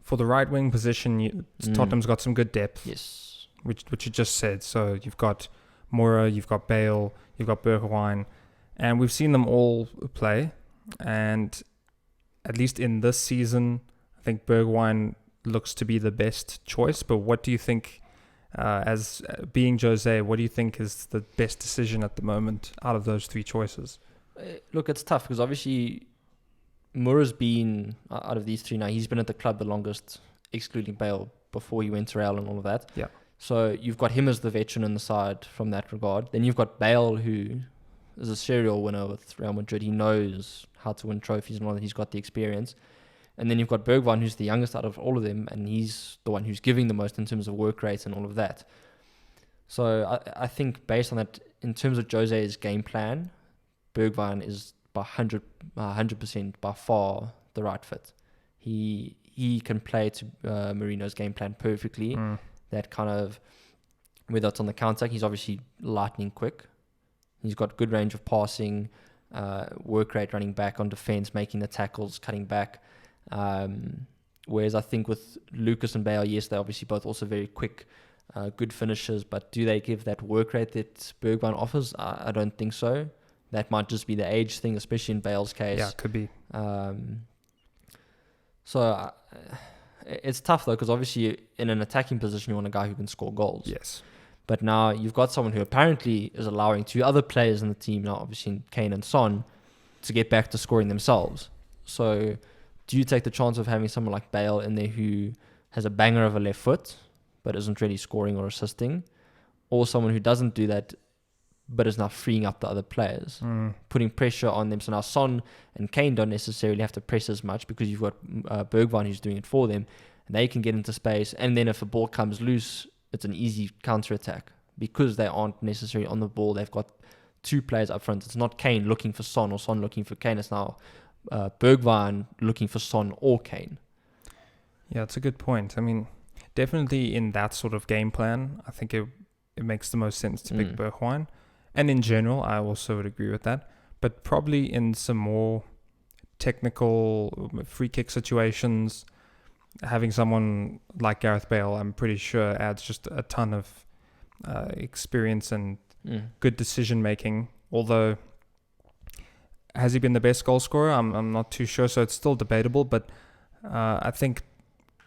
for the right wing position, Tottenham's got some good depth. Yes. Which you just said. So you've got Moura, you've got Bale, you've got Bergwijn, and we've seen them all play. And at least in this season, I think Bergwijn looks to be the best choice. But what do you think, as being Jose, what do you think is the best decision at the moment out of those three choices? Look, it's tough because obviously Moura's been, out of these three now, he's been at the club the longest, excluding Bale, before he went to Real and all of that. Yeah. So you've got him as the veteran in the side from that regard. Then you've got Bale, who is a serial winner with Real Madrid. He knows how to win trophies and all that. He's got the experience. And then you've got Bergwijn, who's the youngest out of all of them, and he's the one who's giving the most in terms of work rate and all of that. So I think based on that, in terms of Jose's game plan, Bergwijn is by 100% by far the right fit. He can play to Mourinho's game plan perfectly. That kind of, whether it's on the counter, he's obviously lightning quick. He's got good range of passing, work rate running back on defense, making the tackles, cutting back. Whereas I think with Lucas and Bale, yes, they're obviously both also very quick, good finishers, but do they give that work rate that Bergwijn offers? I don't think so. That might just be the age thing, especially in Bale's case. Yeah, it could be. So it's tough though, because obviously in an attacking position, you want a guy who can score goals. Yes. But now you've got someone who apparently is allowing two other players in the team, now obviously Kane and Son, to get back to scoring themselves. So do you take the chance of having someone like Bale in there who has a banger of a left foot, but isn't really scoring or assisting? Or someone who doesn't do that, but is now freeing up the other players, putting pressure on them. So now Son and Kane don't necessarily have to press as much because you've got Bergwijn who's doing it for them, and they can get into space. And then if a ball comes loose, it's an easy counter-attack because they aren't necessarily on the ball. They've got two players up front. It's not Kane looking for Son or Son looking for Kane. It's now Bergwijn looking for Son or Kane. Yeah, it's a good point. I mean, definitely in that sort of game plan, I think it makes the most sense to pick Bergwijn. And in general, I also would agree with that. But probably in some more technical free kick situations, having someone like Gareth Bale, I'm pretty sure adds just a ton of experience and good decision making. Although, has he been the best goal scorer? I'm not too sure, so it's still debatable. But I think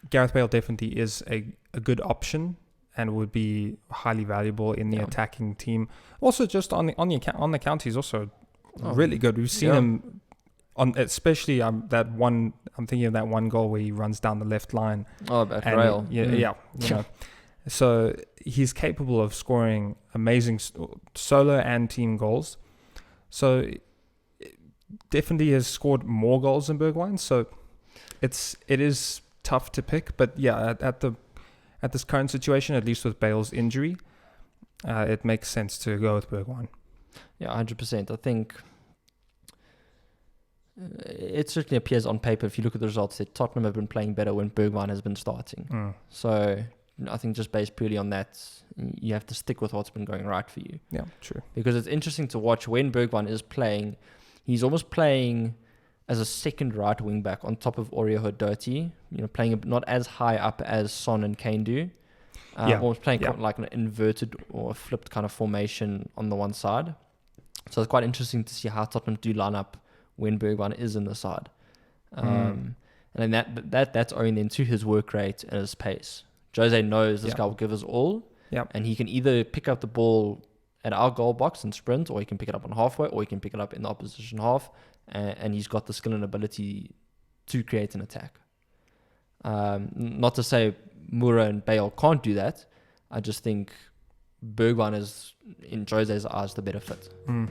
Gareth Bale definitely is a good option and would be highly valuable in the attacking team. Also, just on the counter, he's also really good. We've seen him on, especially that one. I'm thinking of that one goal where he runs down the left line. Oh, about Real. You know. So he's capable of scoring amazing solo and team goals. So definitely has scored more goals than Bergwijn. So it is tough to pick, but yeah, at this current situation, at least with Bale's injury, it makes sense to go with Bergwijn. Yeah, 100%. I think it certainly appears on paper, if you look at the results, that Tottenham have been playing better when Bergwijn has been starting. So I think just based purely on that, you have to stick with what's been going right for you. Yeah, true. Because it's interesting to watch when Bergwijn is playing, he's almost playing as a second right wing back on top of Oreo Doherty, playing not as high up as Son and Kane do. Almost playing like an inverted or a flipped kind of formation on the one side. So it's quite interesting to see how Tottenham do line up when Bergwijn is in the side. And then that's owing then to his work rate and his pace. Jose knows this guy will give us all, and he can either pick up the ball at our goal box and sprint, or he can pick it up on halfway, or he can pick it up in the opposition half, and he's got the skill and ability to create an attack. Not to say Moura and Bale can't do that. I just think Bergwijn is, in Jose's eyes, the better fit. Yeah.